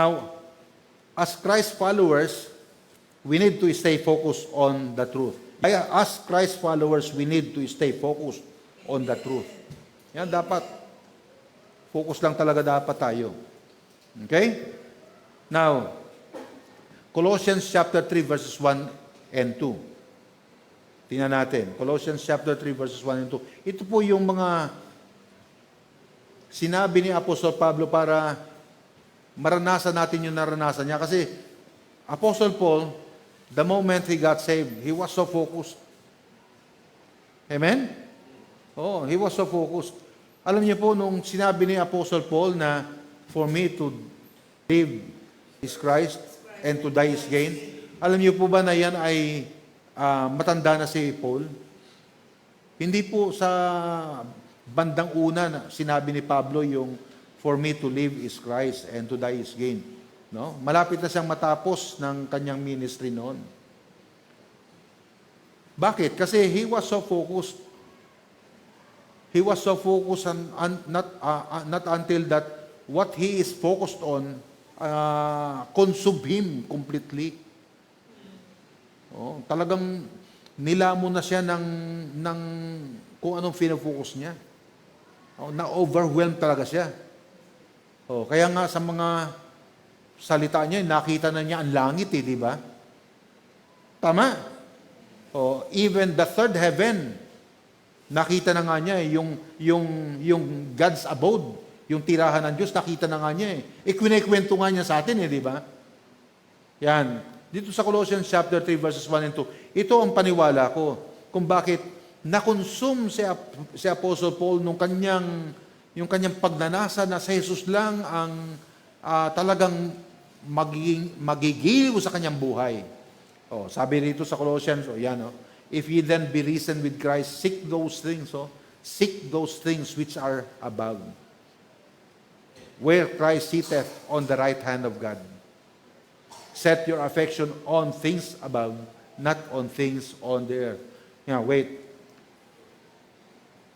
Now, as Christ followers, we need to stay focused on the truth. Kaya as Christ followers, we need to stay focused on the truth. Yan, dapat. Focus lang talaga dapat tayo. Okay? Now, Colossians chapter 3 verses 1 and 2. Tingnan natin. Colossians chapter 3 verses 1 and 2. Ito po yung mga sinabi ni Apostol Pablo para maranasan natin yung naranasan niya. Kasi Apostle Paul, the moment he got saved, he was so focused. Amen? Oh, he was so focused. Alam niyo po, nung sinabi ni Apostle Paul na for me to live is Christ and to die is gain, alam niyo po ba na yan ay matanda na si Paul? Hindi po sa bandang una na sinabi ni Pablo yung for me to live is Christ and to die is gain. No? Malapit na siyang matapos ng kanyang ministry noon. Bakit? Kasi he was so focused. He was so focused on not until that what he is focused on consume him completely. Oh, talagang nilamon na siya ng kung anong focus niya. Oh, na-overwhelmed talaga siya. Oh, kaya nga sa mga salita niya, nakita na niya ang langit, di ba? Tama? Oh, even the third heaven, nakita na nga niya yung God's abode, yung tirahan ng Diyos, nakita na nga niya Ikwinekwento nga niya sa atin di ba? Yan. Dito sa Colossians chapter 3 verses 1 and 2, ito ang paniwala ko kung bakit na-consume si Apostle Paul yung kanyang pagnanasa na sa Jesus lang ang talagang magigiliw sa kanyang buhay. Oh, sabi rito sa Colossians, if ye then be risen with Christ, seek those things which are above, where Christ sitteth on the right hand of God. Set your affection on things above, not on things on the earth. Wait.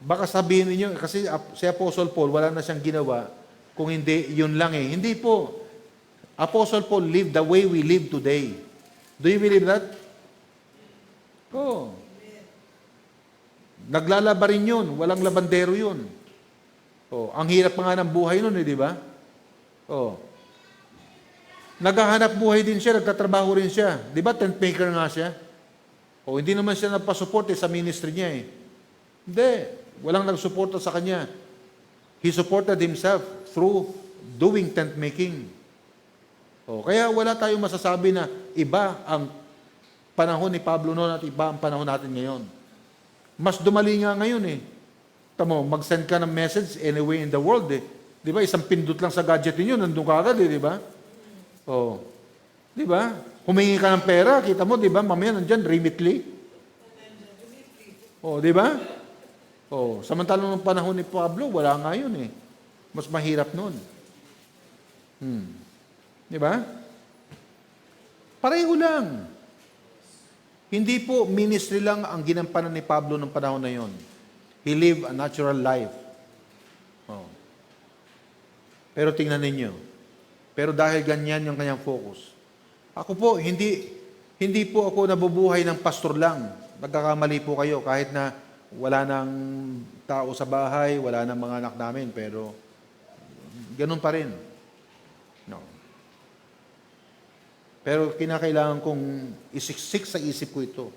Baka sabihin niyo kasi si Apostle Paul, wala na siyang ginawa, kung hindi, yun lang Hindi po. Apostle Paul lived the way we live today. Do you believe that? Oh. Naglalaba rin yun. Walang labandero yun. Oh, ang hirap pa nga ng buhay nun di ba? Oh. Naghahanap buhay din siya, nagtatrabaho rin siya. Di ba, tent maker nga siya? Oh, hindi naman siya nagpasupport sa ministry niya Hindi. Walang nagsuporta sa kanya. He supported himself through doing tent making. Oh, kaya wala tayong masasabi na iba ang panahon ni Pablo noon at iba ang panahon natin ngayon. Mas dumali nga ngayon Tamo, mag-send ka ng message anywhere in the world Di ba? Isang pindot lang sa gadget ninyo, nandun ka agad di ba? Oh. Di ba? Humingi ka ng pera, kita mo, di ba? Mamaya nandyan, Remitly. Oh, di ba? Oh, samantalang ng panahon ni Pablo, wala nga yun Mas mahirap noon. Di ba? Pareho lang. Hindi po ministry lang ang ginampanan ni Pablo ng panahon na yon. He lived a natural life. Oh. Pero tingnan ninyo. Pero dahil ganyan yung kanyang focus. Ako po, hindi po ako nabubuhay ng pastor lang. Nagkakamali po kayo kahit na wala nang tao sa bahay, wala nang mga anak namin, pero ganun pa rin. No. Pero kinakailangan kong isiksik sa isip ko ito.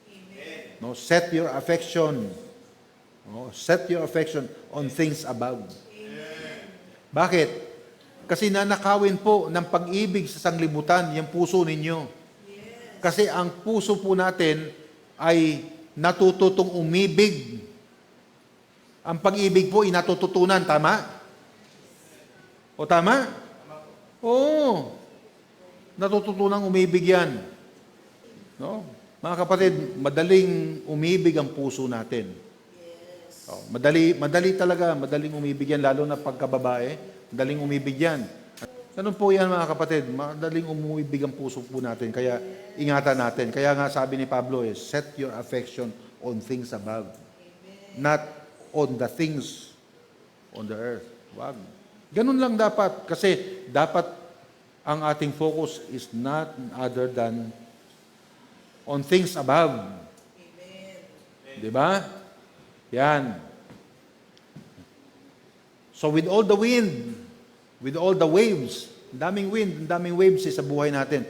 Amen. No, set your affection on things above. Amen. Bakit? Kasi nanakawin po ng pag-ibig sa sanglibutan yung puso ninyo. Yes. Kasi ang puso po natin ay natututong umibig. Ang pag-ibig po ay natututunan, tama? O tama? Oo. Natututunang umibig yan. No? Mga kapatid, madaling umibig ang puso natin. Yes. Oh, madali talaga, madaling umibig yan, lalo na pagkababae, madaling umibig yan. Ganun po yan mga kapatid, madaling umibig ang puso po natin, kaya ingatan natin. Kaya nga sabi ni Pablo set your affection on things above, not on the things on the earth. Wag. Ganun lang dapat, kasi dapat ang ating focus is not other than on things above. Di ba? Yan. So with all the wind, with all the waves, ang daming wind, ang daming waves sa buhay natin.